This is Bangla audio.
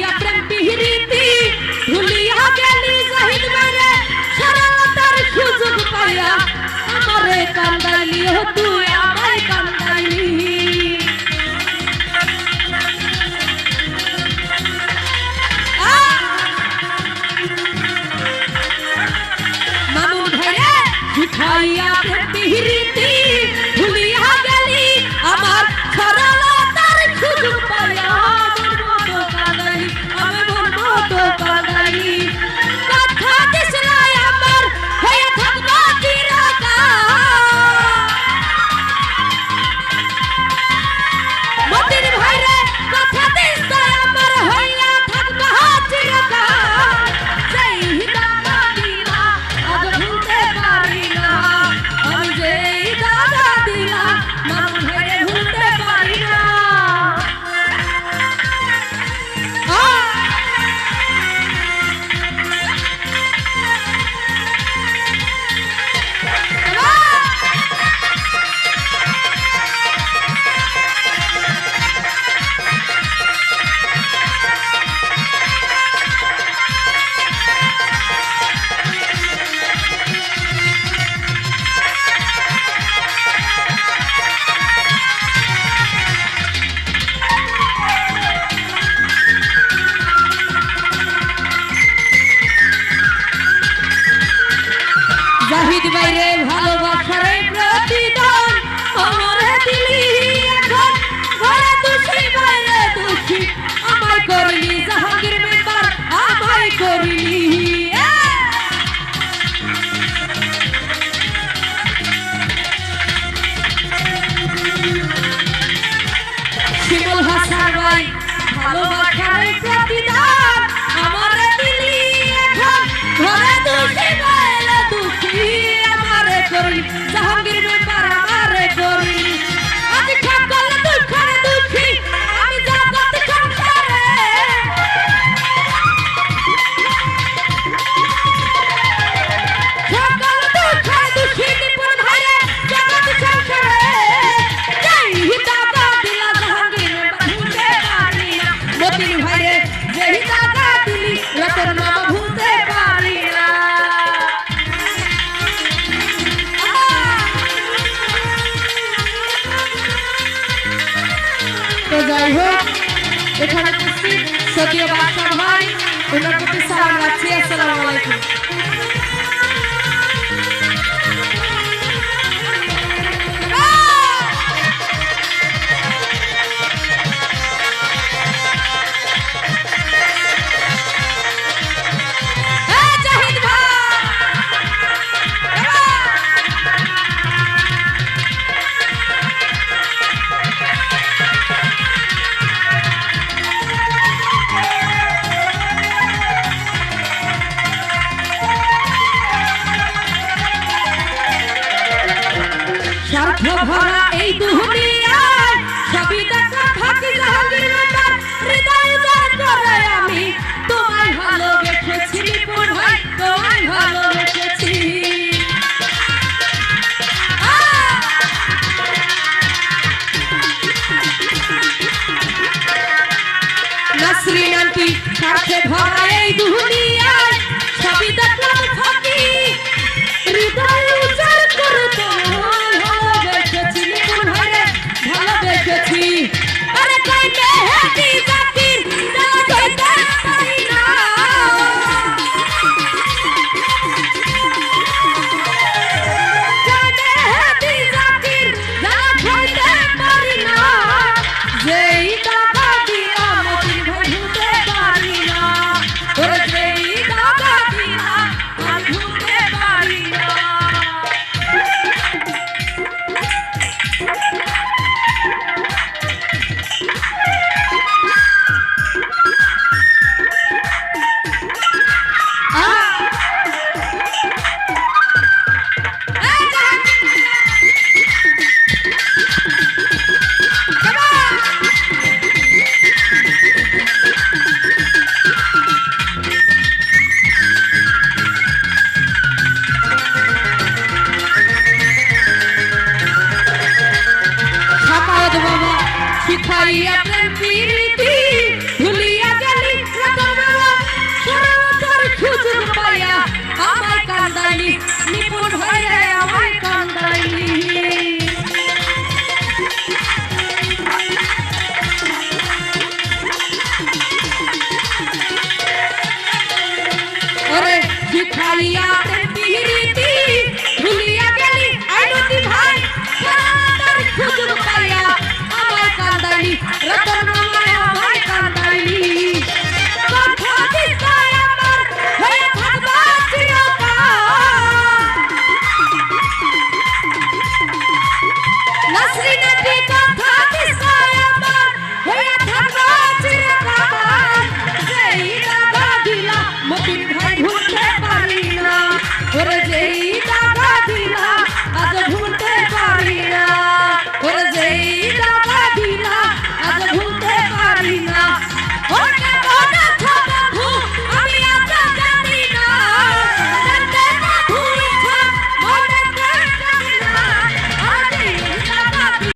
শিখাইয়া প্রেম পিহিরিতি ভুলিয়া গেলি জাহিদ বাইরে সরলতার সুযোগ পাইয়া আমারে কান্দাইলি ও তুই আমায় কান্দাইলি মামুন ভাইরে শিখাইয়া প্রেম পিহিরিতি ভুলিয়া গেলি আমার সরলতার সুযোগ পাইয়া জাহিদ বাইরে ভালোবাসার প্রতিদান আমারে দিলি এখন ঘরে দোষী বাইরে দোষী আমায় করলি জাহাঙ্গীর মেম্বার আমায় করলি শিমুল হাসান ভাই ভালোবাসার প্রতিদান আমারে দিলি এখন ঘরে দোষী বাইরে দোষী জাহাঙ্গীর মেম্বার আমারে করলি আমি সকল দুঃখের দুঃখী আমি জগৎ সংসারে সকল দুঃখের দুঃখী নিপুণ ভাইরে জগৎ সংসারে যেই হিদাতা দিলা জাহাঙ্গীর মেম্বার ভুলতে পারি না মতিন ভাইরে যেই হিদাতা দিলি রতন মামা ভুলতে পারি না যাই হোক এখানে উপস্থিত সতীয় বাদশাহ ভাই ওনার প্রতি সালাম রাখছি আসসালামু আলাইকুম স্বার্থ ভরা এই দুনিয়ায় সবই দেখা থাকি জাহাঙ্গীর মেম্বার হৃদয় জয় করে আমি তোমায় ভালোবেসেছি নিপুণ ভাই তোমায় ভালোবেসেছি নাসরিন আন্টি স্বার্থে ভরা এই দুনিয়ায়